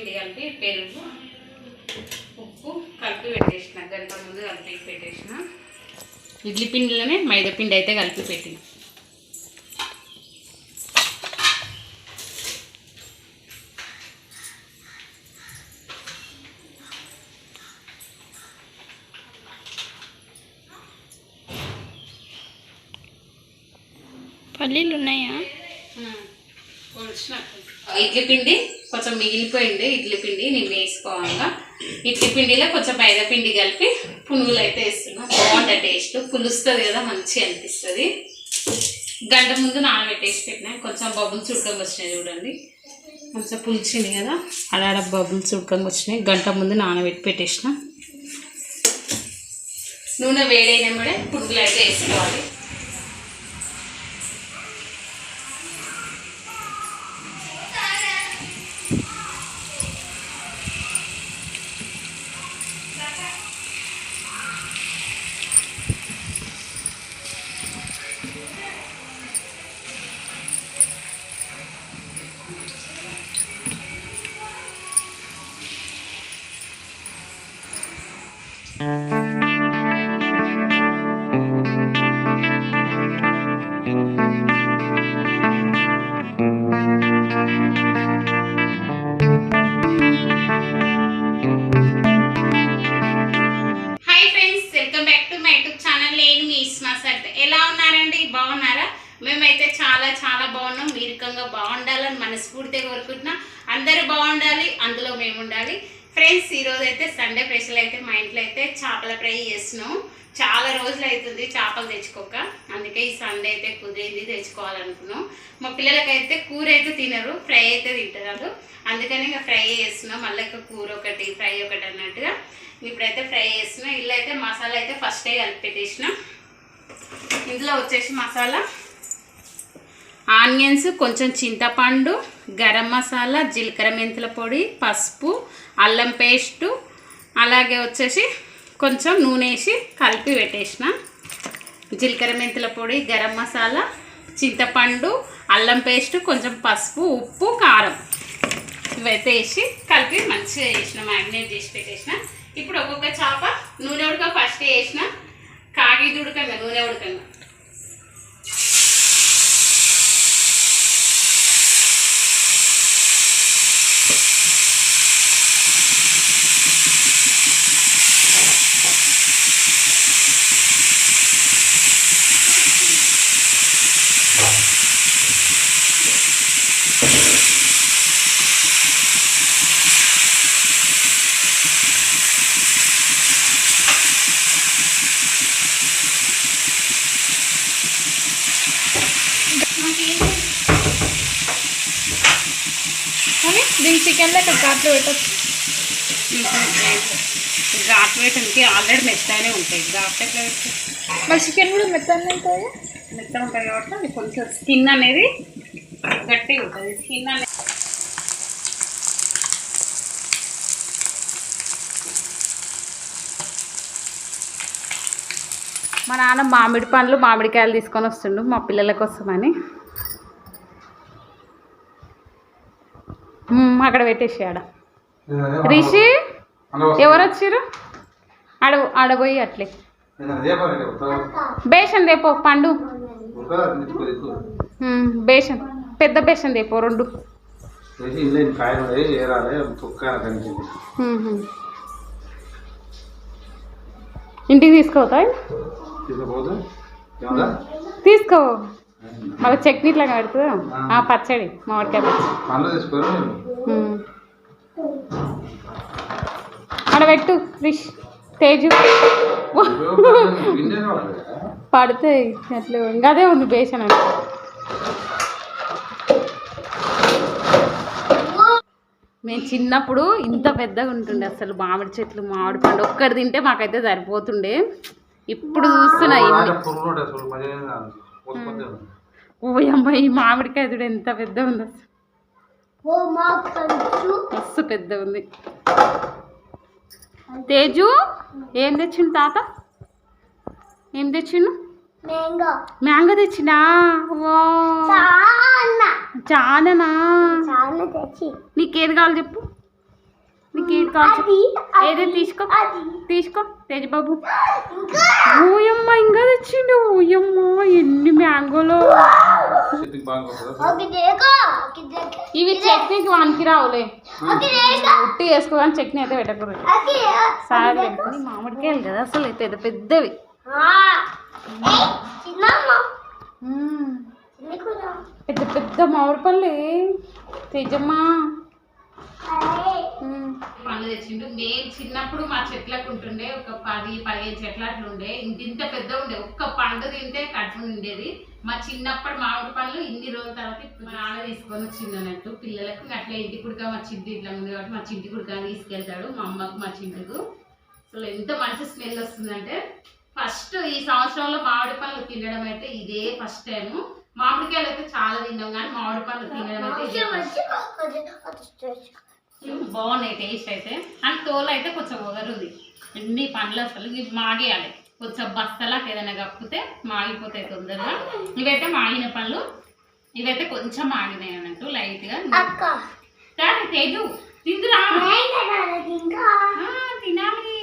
పిండి కలిపి పెరుగు ఉప్పు కలిపి పెట్టేసిన, గంట ముందు కలిపి పెట్టేసిన. ఇడ్లీ పిండిలోనే మైదా పిండి అయితే కలిపి పెట్టిన. పల్లీలు ఉన్నాయా? ఇడ్లీ పిండి కొంచెం మిగిలిపోయింది, ఇడ్లీ పిండి నేను వేసుకోవాలా. ఇడ్లీ పిండిలో కొంచెం మైదా పిండి కలిపి పునుగులు అయితే వేస్తున్నా. బాగుంటుంది టేస్ట్, పులుస్తుంది కదా, మంచిగా అనిపిస్తుంది. గంట ముందు నానబెట్టేసి పెట్టినా. కొంచెం బబుల్స్ ఉడకంగా వచ్చినాయి చూడండి, కొంచెం పులిచింది కదా, అలా బబుల్స్ ఉడకంగా వచ్చినాయి. గంట ముందు నానబెట్టి పెట్టేసిన. నూనె వేడైనప్పుడే పునుగులు అయితే వేసుకోవాలి. ఎలా ఉన్నారండి? బాగున్నారా? మేమైతే చాలా చాలా బాగున్నాం. మీరుకంగా బాగుండాలని మనస్ఫూర్తిగా కోరుకుంటున్నా. అందరూ బాగుండాలి, అందులో మేము ఉండాలి. ఫ్రెండ్స్, ఈరోజు అయితే సండే స్పెషల్ అయితే మా ఇంట్లో అయితే చేపల ఫ్రై చేస్తున్నాం. చాలా రోజులు అవుతుంది చేపలు తెచ్చుకోక, అందుకే ఈ సండే అయితే కుదిరింది, తెచ్చుకోవాలనుకున్నాం. మా పిల్లలకైతే కూర అయితే తినరు, ఫ్రై అయితే తింటారు. అందుకని ఇంకా ఫ్రై చేస్తున్నాం. మళ్ళీ కూర ఒకటి ఫ్రై ఒకటి అన్నట్టుగా ఇప్పుడైతే ఫ్రై చేస్తున్నాం. ఇల్లు అయితే మసాలా అయితే ఫస్టే కలిపి పెట్టేసిన. ఇందులో వచ్చేసి మసాలా ఆనియన్స్, కొంచెం చింతపండు, గరం మసాలా, జీలకర్ర మెంతుల పొడి, పసుపు, అల్లం పేస్టు, అలాగే వచ్చేసి కొంచెం నూనె వేసి కలిపి పెట్టేసిన. జీలకర్ర మెంతుల పొడి, గరం మసాలా, చింతపండు, అల్లం పేస్టు, కొంచెం పసుపు, ఉప్పు, కారం ఇవైతే వేసి కలిపి మంచిగా వేసిన, మ్యారినేట్ చేసి పెట్టేసిన. ఇప్పుడు ఒక్కొక్క చేప నూనె ఉడక ఫస్ట్ వేసిన, కాగిది ఉడకంగా నూనె ఉడకంగా దీని చికెన్లో ఇక్కడ ఘాట్లు పెట్టచ్చు. ఘాటు వేయడానికి ఆల్రెడీ మెత్తగానే ఉంటాయి, ఘాటు ఎట్లా పెట్టి మరి చికెన్ కూడా మెత్తగానే ఉంటుంది. మెత్తగా ఉంటుంది కాబట్టి అది కొంచెం స్కిన్ అనేది గట్టిగా ఉంటుంది. స్కిన్ అనేది మా నాన్న మామిడి పండ్లు మామిడికాయలు తీసుకొని వస్తుండు మా పిల్లల కోసమని. అక్కడ పెట్టేసి ఆడ రిషి ఎవరు వచ్చారు? ఆడపోయి అట్లే బేషన్ దేపో పండు, బేషన్ పెద్ద బేషన్ దేపో 2. ఇంటికి తీసుకోవతా? తీసుకో, మళ్ళీ చట్నీ ఇట్లా కడుతుంది. పచ్చడి, మామిడికాయ పచ్చడి అక్కడ పెట్టు. రిష్, తేజు పడతాయి అట్లా. ఇంకా అదే ఉంది బేషన్ అంటే. మేము చిన్నప్పుడు ఇంత పెద్దగా ఉంటుండే అసలు మామిడి చెట్లు, మామిడి పండు ఒక్కటి తింటే మాకైతే సరిపోతుండే. ఇప్పుడు చూస్తున్నా ఓ అమ్మాయి మామిడికాయ చూడు ఎంత పెద్ద ఉంది అసలు, మస్తు పెద్ద ఉంది. తేజు ఏం తెచ్చిండు తాత? ఏం తెచ్చిండు? మ్యాంగో తెచ్చినా? చాలానా? నీకేది కావాలి చెప్పు. నీకు ఏది కావాలి ఏదో తీసుకో తీసుకో తేజబాబు. ఓయమ్మ ఇంకా తెచ్చిండు. ఓయమ్మ ఎన్ని మ్యాంగోలో. ఇవి చట్నీకి వానికి రావులే, ఉట్టి వేసుకోవాలని చట్నీ అయితే పెట్టకూడదు. సార్ పెట్టుకుని మామిడికాయలు కదా అసలు పెద్ద పెద్దవి. పెద్ద పెద్ద మామిడి పళ్ళు తేజమ్మ. పండ్లు తెచ్చిండు. నేను చిన్నప్పుడు మా చెట్లకు ఉంటుండే ఒక 10-15 చెట్లు అట్లా ఉండే. ఇంత పెద్ద ఉండే, ఒక్క పండు తింటే కడుపు ఉండేది. మా చిన్నప్పుడు మామిడి పళ్ళు ఇన్ని రోజుల తర్వాత మా నాన్న తీసుకొని వచ్చింది అన్నట్టు పిల్లలకు. అట్లా ఇంటి కుడుక మా చింటి ఇట్లా ఉంది కాబట్టి మా చింటి కుడుక తీసుకెళ్తాడు మా అమ్మకు మా చింటికు. అసలు ఎంత మంచి స్మెల్ వస్తుందంటే ఫస్ట్ ఈ సంవత్సరంలో మామిడి పళ్ళు తినడం అయితే ఇదే ఫస్ట్ టైము. మామిడికాయలు అయితే చాలా తిన్నాం కానీ మామిడి పళ్ళు తినడం అయితే బాగున్నాయి. టేస్ట్ అయితే అండ్ తోలు అయితే కొంచెం ఒగరుంది. ఎన్ని పండ్లు అసలు ఇవి మాగేయాలి కొంచెం బస్తలాకి ఏదైనా కప్పితే మాగిపోతాయి తొందరగా. ఇవైతే మాగిన పళ్ళు, ఇవైతే కొంచెం మాగినాయి అన్నట్టు లైట్గా. తేజు తిందురా తినాలి.